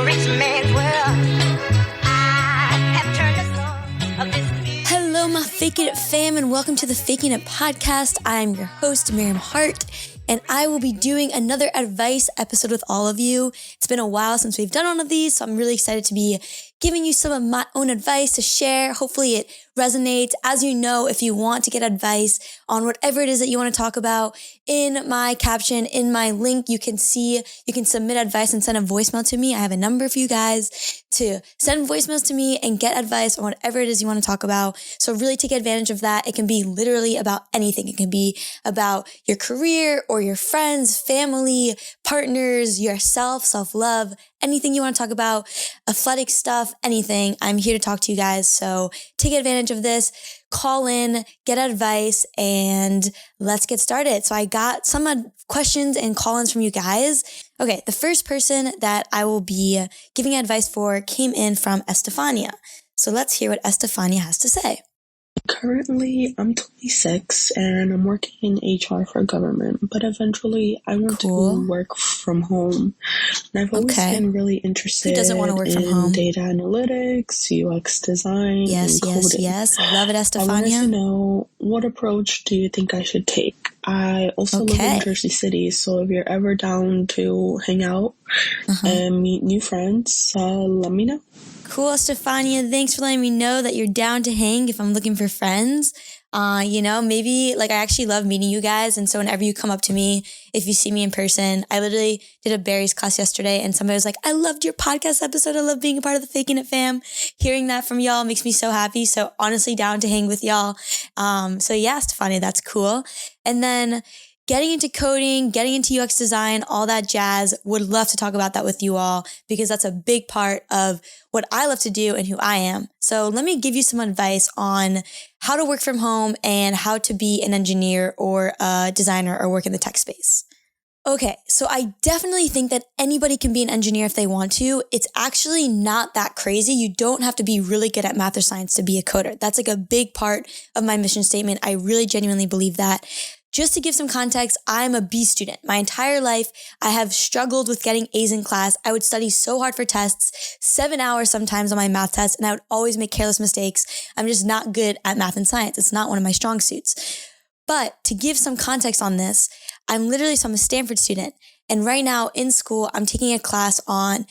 rich man's world. I have turned the soul of this music. Hello, my Faking It fam, and welcome to the Faking It podcast. I'm your host, Miriam Haart, and I will be doing another advice episode with all of you. It's been a while since we've done one of these, so I'm really excited to be giving you some of my own advice to share. Hopefully it resonates. As you know, if you want to get advice on whatever it is that you want to talk about, in my caption, in my link, you can submit advice and send a voicemail to me. I have a number for you guys to send voicemails to me and get advice on whatever it is you want to talk about. So really take advantage of that. It can be literally about anything. It can be about your career or your friends, family, partners, yourself, self-love, anything you want to talk about, athletic stuff, anything. I'm here to talk to you guys. So take advantage of this, call in, get advice, and let's get started. So I got some questions and call-ins from you guys. Okay, the first person that I will be giving advice for came in from Estefania. So let's hear what Estefania has to say. Currently, I'm 26 and I'm working in HR for government, but eventually I want to work from home. And I've always been really interested in data analytics, UX design, and coding. Yes. Love it, Estefania. I wanted to know, what approach do you think I should take? I also live in Jersey City, so if you're ever down to hang out and meet new friends, let me know. Cool, Stefania. Thanks for letting me know that you're down to hang if I'm looking for friends. Maybe I actually love meeting you guys. And so whenever you come up to me, if you see me in person, I literally did a Barry's class yesterday and somebody was like, I loved your podcast episode. I love being a part of the Faking It fam. Hearing that from y'all makes me so happy. So honestly, down to hang with y'all. Stefania, that's cool. And then getting into coding, getting into UX design, all that jazz, would love to talk about that with you all because that's a big part of what I love to do and who I am. So let me give you some advice on how to work from home and how to be an engineer or a designer or work in the tech space. Okay, so I definitely think that anybody can be an engineer if they want to. It's actually not that crazy. You don't have to be really good at math or science to be a coder. That's a big part of my mission statement. I really genuinely believe that. Just to give some context, I'm a B student. My entire life, I have struggled with getting A's in class. I would study so hard for tests, 7 hours sometimes on my math tests, and I would always make careless mistakes. I'm just not good at math and science. It's not one of my strong suits. But to give some context on this, I'm a Stanford student. And right now in school, I'm taking a class on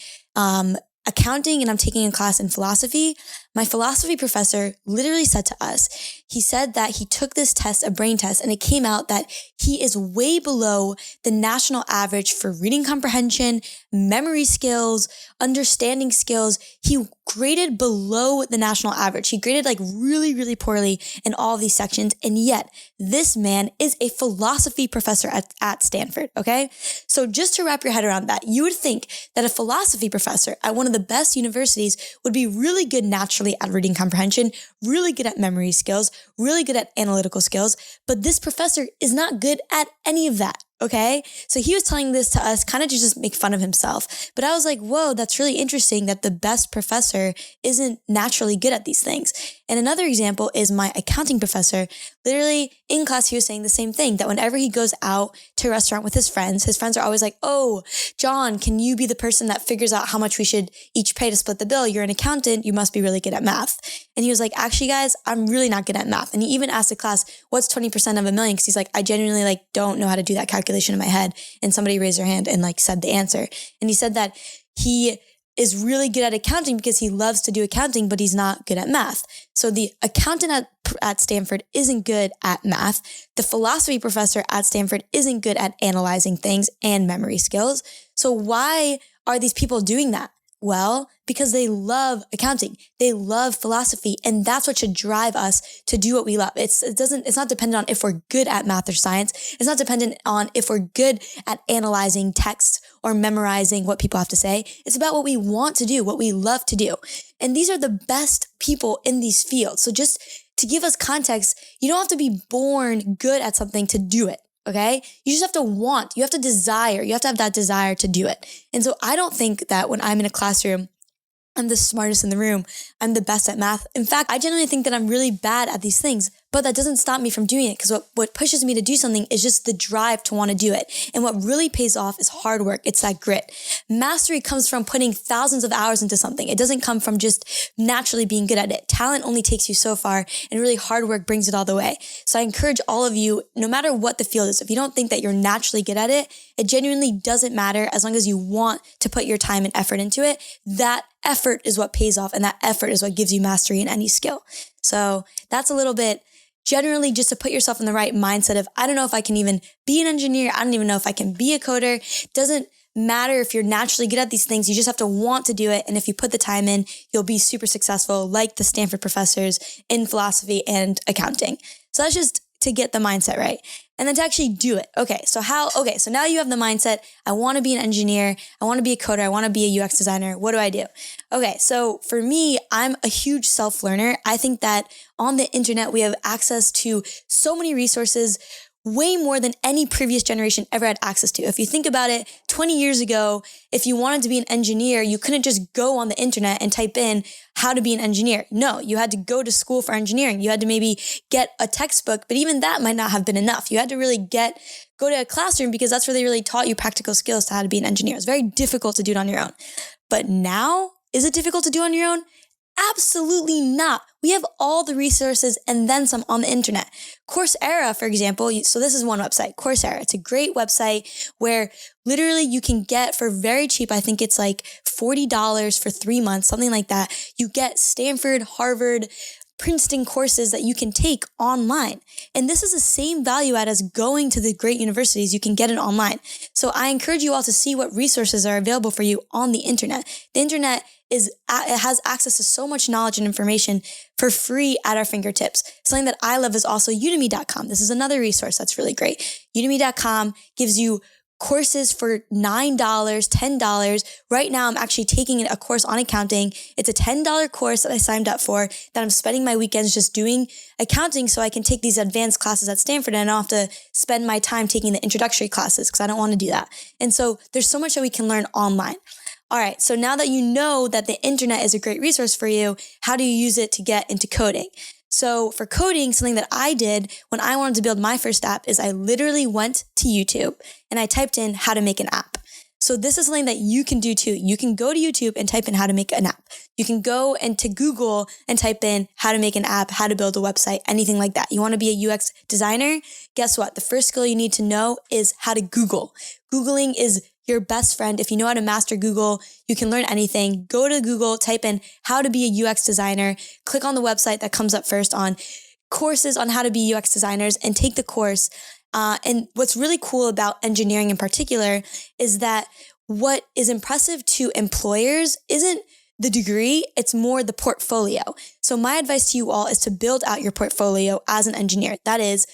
accounting and I'm taking a class in philosophy. My philosophy professor literally said to us, he said that he took this test, a brain test, and it came out that he is way below the national average for reading comprehension, memory skills, understanding skills. He graded below the national average. He graded really, really poorly in all of these sections. And yet this man is a philosophy professor at Stanford. Okay. So just to wrap your head around that, you would think that a philosophy professor at one of the best universities would be really good naturally at reading comprehension, really good at memory skills, really good at analytical skills, but this professor is not good at any of that. Okay. So he was telling this to us kind of to just make fun of himself. But I was like, whoa, that's really interesting that the best professor isn't naturally good at these things. And another example is my accounting professor. Literally in class, he was saying the same thing, that whenever he goes out to a restaurant with his friends are always like, oh, John, can you be the person that figures out how much we should each pay to split the bill? You're an accountant. You must be really good at math. And he was like, actually, guys, I'm really not good at math. And he even asked the class, what's 20% of a million? Because he's like, I genuinely don't know how to do that calculation in my head. And somebody raised their hand and said the answer. And he said that he is really good at accounting because he loves to do accounting, but he's not good at math. So the accountant at Stanford isn't good at math. The philosophy professor at Stanford isn't good at analyzing things and memory skills. So why are these people doing that? Well, because they love accounting, they love philosophy, and that's what should drive us to do what we love. It's not dependent on if we're good at math or science. It's not dependent on if we're good at analyzing text or memorizing what people have to say. It's about what we want to do, what we love to do. And these are the best people in these fields. So just to give us context, you don't have to be born good at something to do it. Okay. You just have to want, you have to desire, you have to have that desire to do it. And so I don't think that when I'm in a classroom, I'm the smartest in the room. I'm the best at math. In fact, I genuinely think that I'm really bad at these things, but But that doesn't stop me from doing it, because what pushes me to do something is just the drive to want to do it. And what really pays off is hard work. It's that grit. Mastery comes from putting thousands of hours into something. It doesn't come from just naturally being good at it. Talent only takes you so far, and really hard work brings it all the way. So I encourage all of you, no matter what the field is, if you don't think that you're naturally good at it, it genuinely doesn't matter. As long as you want to put your time and effort into it, that effort is what pays off, and that effort is what gives you mastery in any skill. So that's a little bit generally just to put yourself in the right mindset of, I don't know if I can even be an engineer. I don't even know if I can be a coder. Doesn't matter if you're naturally good at these things. You just have to want to do it. And if you put the time in, you'll be super successful, like the Stanford professors in philosophy and accounting. So that's just to get the mindset right. And then to actually do it. So now you have the mindset. I want to be an engineer. I want to be a coder. I want to be a UX designer. What do I do? So for me, I'm a huge self-learner. I think that on the internet, we have access to so many resources, way more than any previous generation ever had access to. If you think about it, 20 years ago, if you wanted to be an engineer, you couldn't just go on the internet and type in how to be an engineer. No, you had to go to school for engineering. You had to maybe get a textbook, but even that might not have been enough. You had to really go to a classroom, because that's where they really taught you practical skills to how to be an engineer. It's very difficult to do it on your own. But now, is it difficult to do on your own? Absolutely not. We have all the resources and then some on the internet. Coursera, for example, so this is one website, Coursera. It's a great website where literally you can get for very cheap, I think it's like $40 for 3 months, something like that. You get Stanford, Harvard, Princeton courses that you can take online. And this is the same value add as going to the great universities. You can get it online. So I encourage you all to see what resources are available for you on the internet. The internet it has access to so much knowledge and information for free at our fingertips. Something that I love is also udemy.com. This is another resource that's really great. Udemy.com gives you courses for $9, $10. Right now, I'm actually taking a course on accounting. It's a $10 course that I signed up for, that I'm spending my weekends just doing accounting so I can take these advanced classes at Stanford, and I don't have to spend my time taking the introductory classes because I don't want to do that. And so there's so much that we can learn online. All right, so now that you know that the internet is a great resource for you, how do you use it to get into coding? So for coding, something that I did when I wanted to build my first app is I literally went to YouTube and I typed in how to make an app. So this is something that you can do too. You can go to YouTube and type in how to make an app. You can go into Google and type in how to make an app, how to build a website, anything like that. You want to be a UX designer? Guess what? The first skill you need to know is how to Google. Googling is your best friend. If you know how to master Google, you can learn anything. Go to Google, type in how to be a UX designer, click on the website that comes up first on courses on how to be UX designers, and take the course. And what's really cool about engineering in particular is that what is impressive to employers isn't the degree, it's more the portfolio. So my advice to you all is to build out your portfolio as an engineer. That is,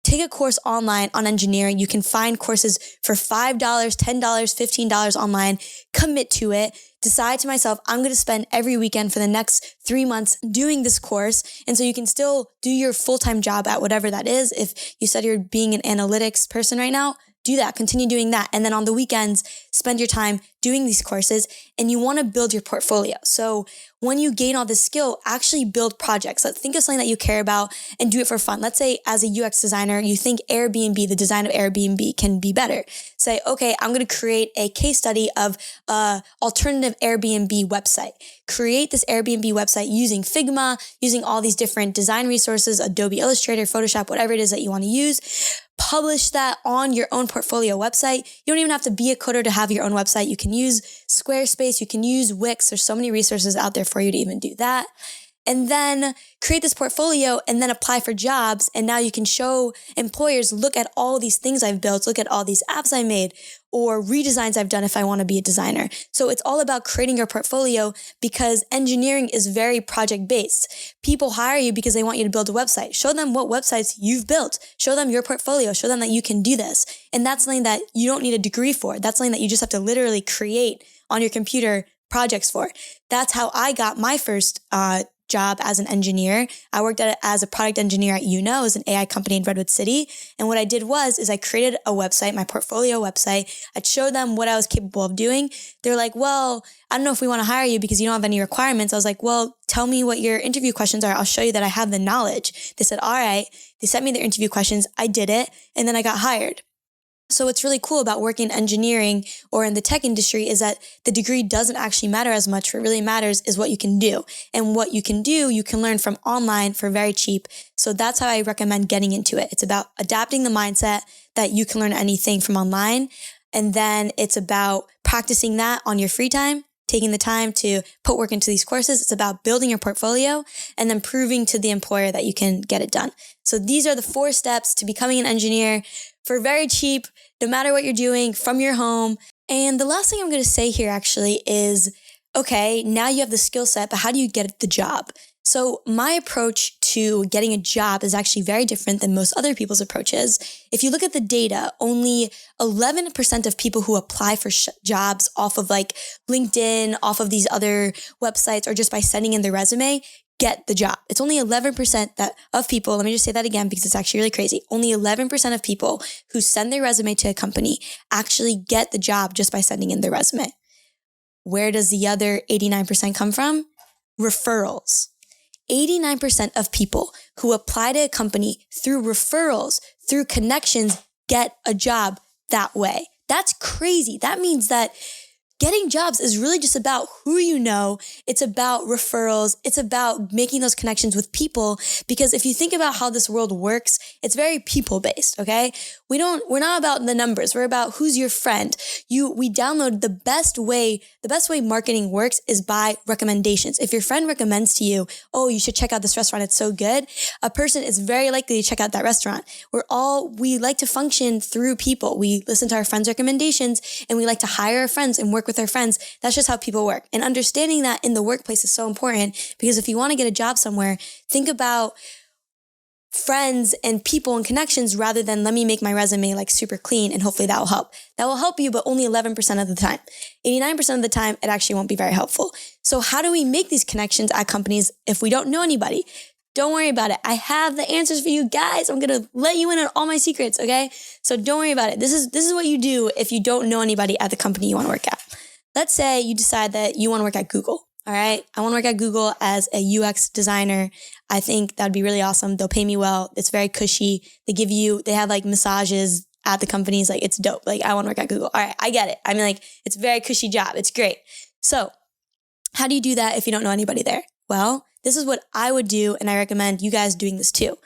take a course online on engineering. You can find courses for $5, $10, $15 online. Commit to it. Decide to myself, I'm going to spend every weekend for the next 3 months doing this course. And so you can still do your full-time job at whatever that is. If you said you're being an analytics person right now, do that, continue doing that. And then on the weekends, spend your time doing these courses, and you want to build your portfolio. So when you gain all this skill, actually build projects. Think of something that you care about and do it for fun. Let's say as a UX designer, you think Airbnb, the design of Airbnb can be better. Say, okay, I'm going to create a case study of alternative Airbnb website. Create this Airbnb website using Figma, using all these different design resources, Adobe Illustrator, Photoshop, whatever it is that you want to use. Publish that on your own portfolio website. You don't even have to be a coder to have your own website. You can use Squarespace. You can use Wix. There's so many resources out there for you to even do that. And then create this portfolio and then apply for jobs. And now you can show employers, look at all these things I've built, look at all these apps I made or redesigns I've done if I want to be a designer. So it's all about creating your portfolio, because engineering is very project based. People hire you because they want you to build a website. Show them what websites you've built. Show them your portfolio. Show them that you can do this. And that's something that you don't need a degree for. That's something that you just have to literally create on your computer projects for. That's how I got my first job as an engineer. I worked as a product engineer at Uno. It was an AI company in Redwood City. And what I did is I created a website, my portfolio website. I'd show them what I was capable of doing. They're like, well, I don't know if we want to hire you because you don't have any requirements. I was like, well, tell me what your interview questions are. I'll show you that I have the knowledge. They said, all right. They sent me their interview questions. I did it. And then I got hired. So what's really cool about working in engineering or in the tech industry is that the degree doesn't actually matter as much. What really matters is what you can do. And what you can do, you can learn from online for very cheap. So that's how I recommend getting into it. It's about adapting the mindset that you can learn anything from online. And then it's about practicing that on your free time, taking the time to put work into these courses. It's about building your portfolio and then proving to the employer that you can get it done. So these are the 4 steps to becoming an engineer for very cheap, no matter what you're doing from your home. And the last thing I'm going to say here actually is, okay, now you have the skill set, but how do you get the job? So my approach to getting a job is actually very different than most other people's approaches. If you look at the data, only 11% of people who apply for jobs off of like LinkedIn, off of these other websites, or just by sending in their resume, get the job. It's only 11% of people, let me just say that again because it's actually really crazy. Only 11% of people who send their resume to a company actually get the job just by sending in their resume. Where does the other 89% come from? Referrals. 89% of people who apply to a company through referrals, through connections, get a job that way. That's crazy. That means that getting jobs is really just about who you know. It's about referrals. It's about making those connections with people. Because if you think about how this world works, it's very people-based, okay? We're not about the numbers. We're about who's your friend. We download the best way marketing works is by recommendations. If your friend recommends to you, oh, you should check out this restaurant, it's so good, a person is very likely to check out that restaurant. We like to function through people. We listen to our friends' recommendations and we like to hire our friends and work with our friends. That's just how people work. And understanding that in the workplace is so important because if you want to get a job somewhere, think about friends and people and connections rather than let me make my resume like super clean and hopefully that will help. That will help you, but only 11% of the time. 89% of the time, it actually won't be very helpful. So how do we make these connections at companies if we don't know anybody? Don't worry about it. I have the answers for you guys. I'm going to let you in on all my secrets, okay? So don't worry about it. This is what you do if you don't know anybody at the company you want to work at. Let's say you decide that you want to work at Google. All right. I want to work at Google as a UX designer. I think that'd be really awesome. They'll pay me well. It's very cushy. They have like massages at the companies. Like it's dope. Like I want to work at Google. All right. I get it. I mean, like it's a very cushy job. It's great. So how do you do that if you don't know anybody there? Well, this is what I would do. And I recommend you guys doing this too.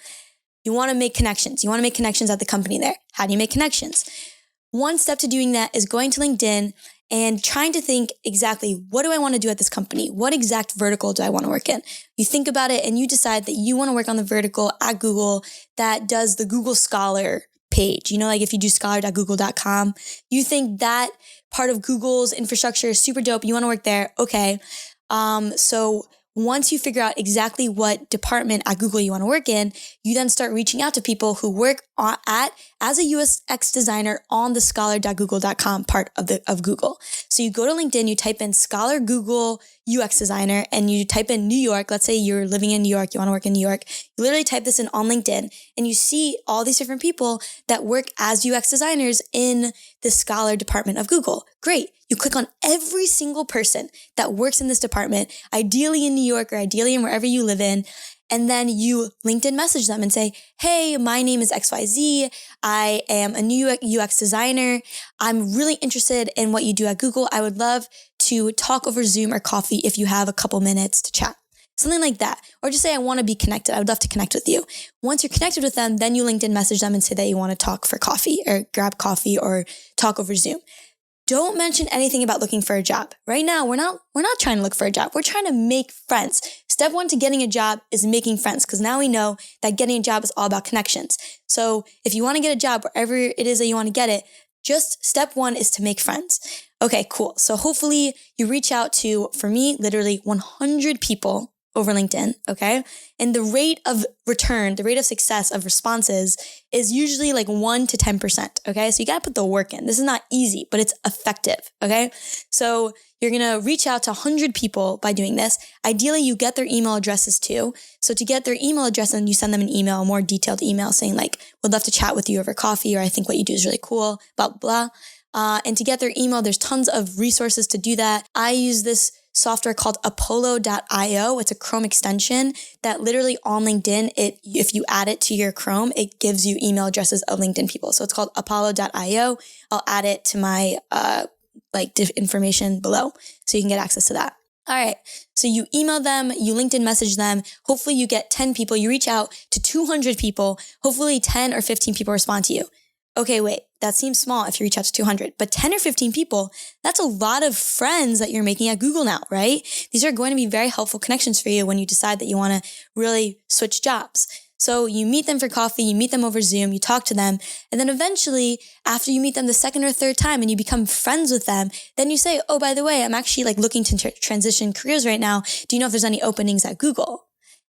You want to make connections. You want to make connections at the company there. How do you make connections? One step to doing that is going to LinkedIn and trying to think exactly, what do I want to do at this company? What exact vertical do I want to work in? You think about it and you decide that you want to work on the vertical at Google that does the Google Scholar page. You know, like if you do scholar.google.com, you think that part of Google's infrastructure is super dope. You want to work there. Okay. So once you figure out exactly what department at Google you want to work in, you then start reaching out to people who work as a UX designer on the scholar.google.com part of Google. So you go to LinkedIn, you type in Scholar Google UX designer, and you type in New York. Let's say you're living in New York, you want to work in New York. You literally type this in on LinkedIn and you see all these different people that work as UX designers in the Scholar department of Google. Great. You click on every single person that works in this department, ideally in New York or ideally in wherever you live in. And then you LinkedIn message them and say, hey, my name is XYZ. I am a new UX designer. I'm really interested in what you do at Google. I would love to talk over Zoom or coffee if you have a couple minutes to chat. Something like that. Or just say, I want to be connected. I would love to connect with you. Once you're connected with them, then you LinkedIn message them and say that you want to talk for coffee or grab coffee or talk over Zoom. Don't mention anything about looking for a job. Right now, we're not trying to look for a job. We're trying to make friends. Step 1 to getting a job is making friends, because now we know that getting a job is all about connections. So if you want to get a job wherever it is that you want to get it, just step 1 is to make friends. Okay, cool. So hopefully you reach out to, for me, literally 100 people over LinkedIn, okay? And the rate of return, the rate of success of responses is usually like 1 to 10%, okay? So you gotta put the work in. This is not easy, but it's effective, okay? So you're gonna reach out to 100 people by doing this. Ideally, you get their email addresses too. So to get their email address, and you send them an email, a more detailed email saying like, would love to chat with you over coffee, or I think what you do is really cool, blah, blah, blah. And to get their email, there's tons of resources to do that. I use this software called Apollo.io. It's a Chrome extension that literally on LinkedIn, if you add it to your Chrome, it gives you email addresses of LinkedIn people. So it's called Apollo.io. I'll add it to my information below so you can get access to that. All right. So you email them, you LinkedIn message them. Hopefully you get 10 people. You reach out to 200 people. Hopefully 10 or 15 people respond to you. Okay, wait, that seems small if you reach out to 200, but 10 or 15 people, that's a lot of friends that you're making at Google now, right? These are going to be very helpful connections for you when you decide that you want to really switch jobs. So you meet them for coffee, you meet them over Zoom, you talk to them, and then eventually after you meet them the second or third time and you become friends with them, then you say, oh, by the way, I'm actually like looking to transition careers right now. Do you know if there's any openings at Google?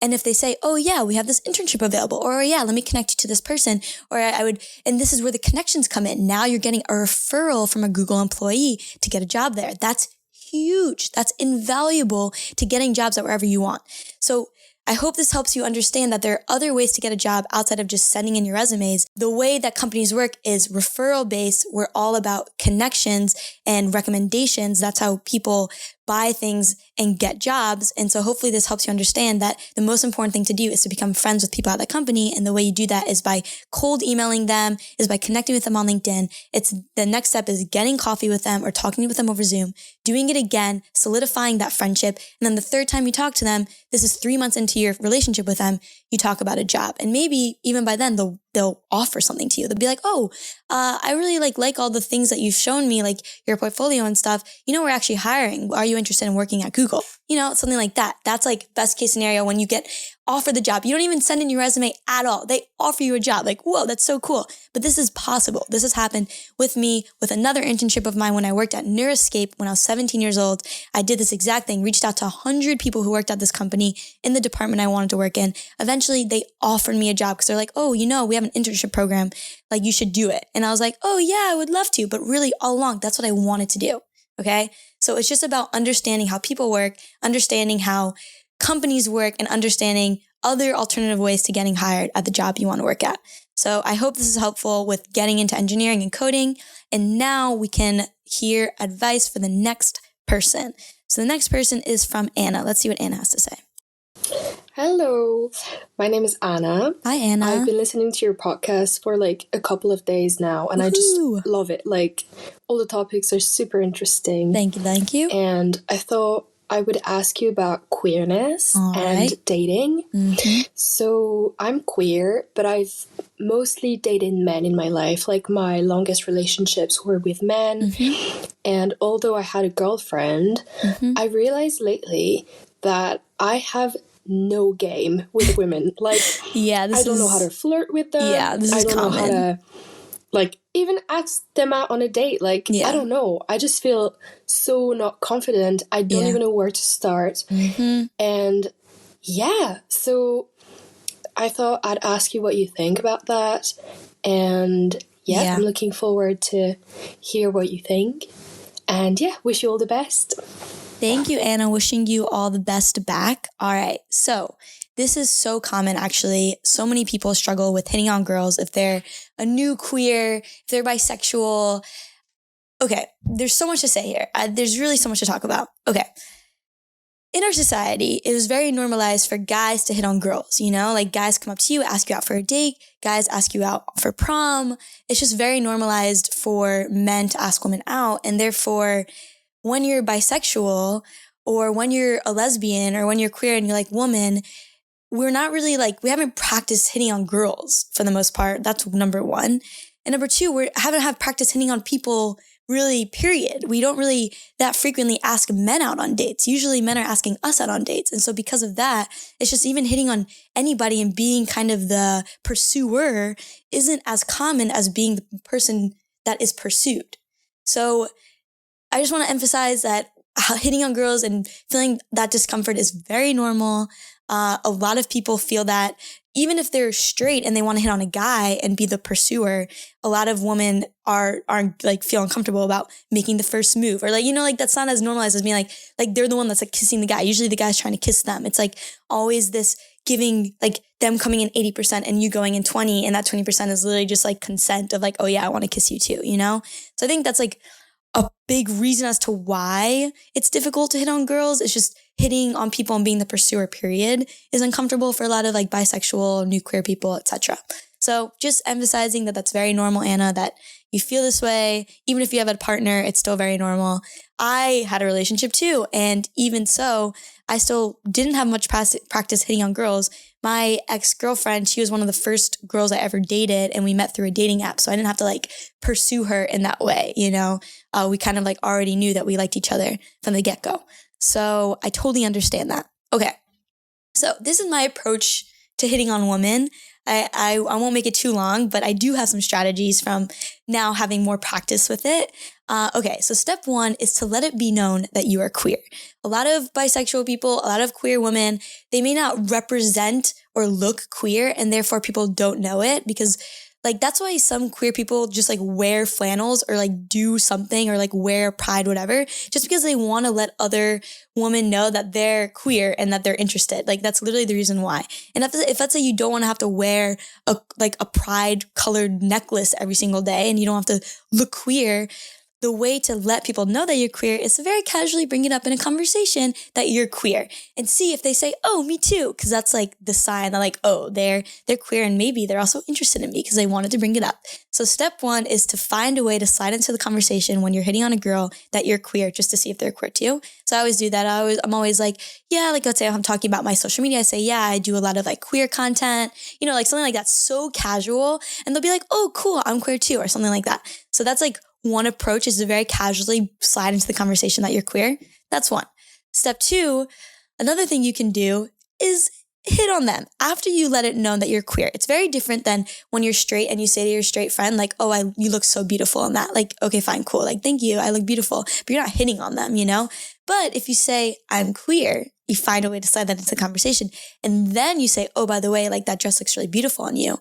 And if they say, oh yeah, we have this internship available, or yeah, let me connect you to this person, or and this is where the connections come in. Now you're getting a referral from a Google employee to get a job there. That's huge. That's invaluable to getting jobs at wherever you want. So I hope this helps you understand that there are other ways to get a job outside of just sending in your resumes. The way that companies work is referral based. We're all about connections and recommendations. That's how people buy things and get jobs. And so hopefully this helps you understand that the most important thing to do is to become friends with people at the company. And the way you do that is by cold emailing them, is by connecting with them on LinkedIn. It's the next step is getting coffee with them or talking with them over Zoom, doing it again, solidifying that friendship. And then the third time you talk to them, this is 3 months into your relationship with them, you talk about a job. And maybe even by then they'll offer something to you. They'll be like, oh, I really like all the things that you've shown me, like your portfolio and stuff. You know, we're actually hiring. Are you interested in working at Google? You know, something like that. That's like best case scenario when you get offered the job. You don't even send in your resume at all. They offer you a job. Like, whoa, that's so cool. But this is possible. This has happened with me, with another internship of mine when I worked at Neuroscape when I was 17 years old. I did this exact thing, reached out to 100 people who worked at this company in the department I wanted to work in. Eventually, they offered me a job because they're like, oh, you know, we have an internship program. Like, you should do it. And I was like, oh yeah, I would love to. But really all along, that's what I wanted to do. Okay. So it's just about understanding how people work, understanding how companies work, and understanding other alternative ways to getting hired at the job you want to work at. So I hope this is helpful with getting into engineering and coding. And now we can hear advice for the next person. So the next person is from Anna. Let's see what Anna has to say. Hello, my name is Anna. Hi, Anna. I've been listening to your podcast for like a couple of days now, and I just love it. Like, all the topics are super interesting. Thank you. And I thought I would ask you about queerness and dating. Mm-hmm. So I'm queer, but I've mostly dated men in my life. Like, my longest relationships were with men. Mm-hmm. And although I had a girlfriend, I realized lately that I have no game with women. Like, I don't know how to flirt with them. Yeah, this is common. I don't know how to, like, even ask them out on a date. Like, I don't know. I just feel so not confident. I don't even know where to start. Mm-hmm. And so I thought I'd ask you what you think about that. And I'm looking forward to hear what you think. And wish you all the best. Thank you, Anna. Wishing you all the best back. All right. So this is so common, actually. So many people struggle with hitting on girls if they're a new queer, if they're bisexual. Okay. There's so much to say here. There's really so much to talk about. Okay. In our society, it was very normalized for guys to hit on girls, you know, like guys come up to you, ask you out for a date, guys ask you out for prom. It's just very normalized for men to ask women out. And therefore, when you're bisexual or when you're a lesbian or when you're queer and you're like woman, we're not really like, we haven't practiced hitting on girls for the most part. That's number one. And number two, we haven't had practice hitting on people really, period. We don't really that frequently ask men out on dates. Usually men are asking us out on dates. And so because of that, it's just even hitting on anybody and being kind of the pursuer isn't as common as being the person that is pursued. So I just want to emphasize that hitting on girls and feeling that discomfort is very normal. A lot of people feel that even if they're straight and they want to hit on a guy and be the pursuer, a lot of women aren't like feel uncomfortable about making the first move, or like, like that's not as normalized as being like they're the one that's like kissing the guy. Usually the guy's trying to kiss them. It's like always this giving, like them coming in 80% and you going in 20, and that 20% is literally just like consent of like, oh yeah, I want to kiss you too, So I think that's like a big reason as to why it's difficult to hit on girls. It's just hitting on people and being the pursuer, period, is uncomfortable for a lot of like bisexual, new queer people, etc. So just emphasizing that that's very normal, Anna, that you feel this way. Even if you have a partner, it's still very normal. I had a relationship too. And even so, I still didn't have much practice hitting on girls. My ex-girlfriend, she was one of the first girls I ever dated, and we met through a dating app. So I didn't have to like pursue her in that way, We kind of like already knew that we liked each other from the get-go. So I totally understand that. Okay. So this is my approach to hitting on women. I won't make it too long, but I do have some strategies from now having more practice with it. Okay, so step one is to let it be known that you are queer. A lot of bisexual people, a lot of queer women, they may not represent or look queer, and therefore people don't know it, because like that's why some queer people just like wear flannels or like do something or like wear pride, whatever, just because they want to let other women know that they're queer and that they're interested. Like that's literally the reason why. And if let's say you don't want to have to wear a pride colored necklace every single day and you don't have to look queer, the way to let people know that you're queer is to very casually bring it up in a conversation that you're queer and see if they say, oh, me too. Cause that's like the sign that like, oh, they're queer and maybe they're also interested in me because they wanted to bring it up. So step one is to find a way to slide into the conversation when you're hitting on a girl that you're queer, just to see if they're queer too. So I always do that. I'm always like, yeah, like let's say I'm talking about my social media. I say, yeah, I do a lot of like queer content, like something like that. So casual. And they'll be like, oh, cool, I'm queer too, or something like that. So that's like one approach, is to very casually slide into the conversation that you're queer. That's one. Step two, another thing you can do is hit on them after you let it known that you're queer. It's very different than when you're straight and you say to your straight friend, like, oh, you look so beautiful in that. Like, okay, fine, cool. Like, thank you. I look beautiful. But you're not hitting on them, But if you say, I'm queer, you find a way to slide that into the conversation. And then you say, oh, by the way, like that dress looks really beautiful on you.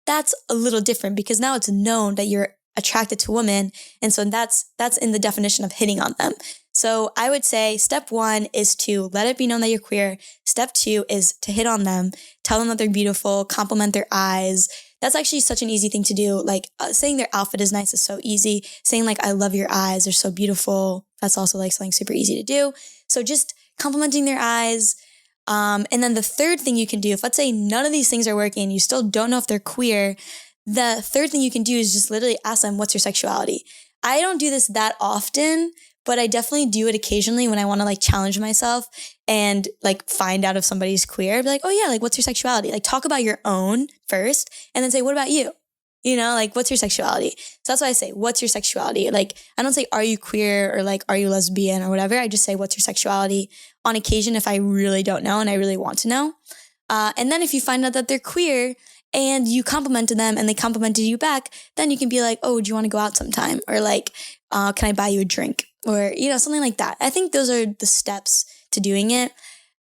That's a little different because now it's known that you're attracted to women. And so that's in the definition of hitting on them. So I would say step one is to let it be known that you're queer. Step two is to hit on them, tell them that they're beautiful, compliment their eyes. That's actually such an easy thing to do. Like saying their outfit is nice is so easy. Saying like, I love your eyes, they're so beautiful. That's also like something super easy to do. So just complimenting their eyes. And then the third thing you can do, if let's say none of these things are working, you still don't know if they're queer, the third thing you can do is just literally ask them, what's your sexuality? I don't do this that often, but I definitely do it occasionally when I want to like challenge myself and like find out if somebody's queer. I'd be like, oh yeah, like what's your sexuality? Like talk about your own first and then say, what about you? Like what's your sexuality? So that's why I say, what's your sexuality? Like I don't say, are you queer or like, are you lesbian or whatever? I just say, what's your sexuality? On occasion, if I really don't know and I really want to know. And then if you find out that they're queer, and you complimented them and they complimented you back, then you can be like, oh, do you want to go out sometime? Or like, can I buy you a drink? Or, something like that. I think those are the steps to doing it.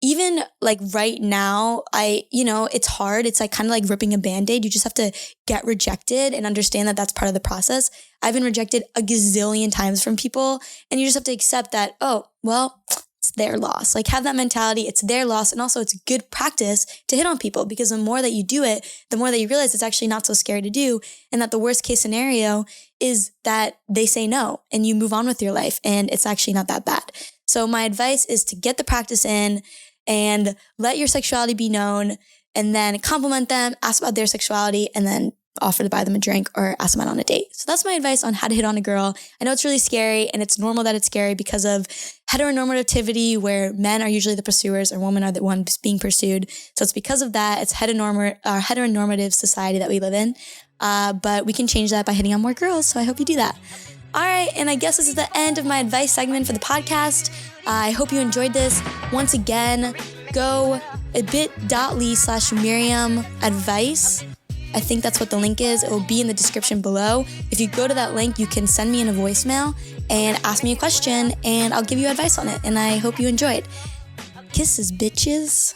Even like right now, it's hard. It's like kind of like ripping a Band-Aid. You just have to get rejected and understand that that's part of the process. I've been rejected a gazillion times from people, and you just have to accept that, oh, well, it's their loss. Like have that mentality. It's their loss. And also it's good practice to hit on people, because the more that you do it, the more that you realize it's actually not so scary to do. And that the worst case scenario is that they say no and you move on with your life and it's actually not that bad. So my advice is to get the practice in and let your sexuality be known, and then compliment them, ask about their sexuality, and then offer to buy them a drink or ask them out on a date. So that's my advice on how to hit on a girl. I know it's really scary, and it's normal that it's scary because of heteronormativity, where men are usually the pursuers and women are the ones being pursued. So it's because of that. It's heteronormative society that we live in. But we can change that by hitting on more girls. So I hope you do that. All right. And I guess this is the end of my advice segment for the podcast. I hope you enjoyed this. Once again, go bit.ly/Miriam advice. I think that's what the link is. It will be in the description below. If you go to that link, you can send me in a voicemail and ask me a question, and I'll give you advice on it. And I hope you enjoy it. Kisses, bitches.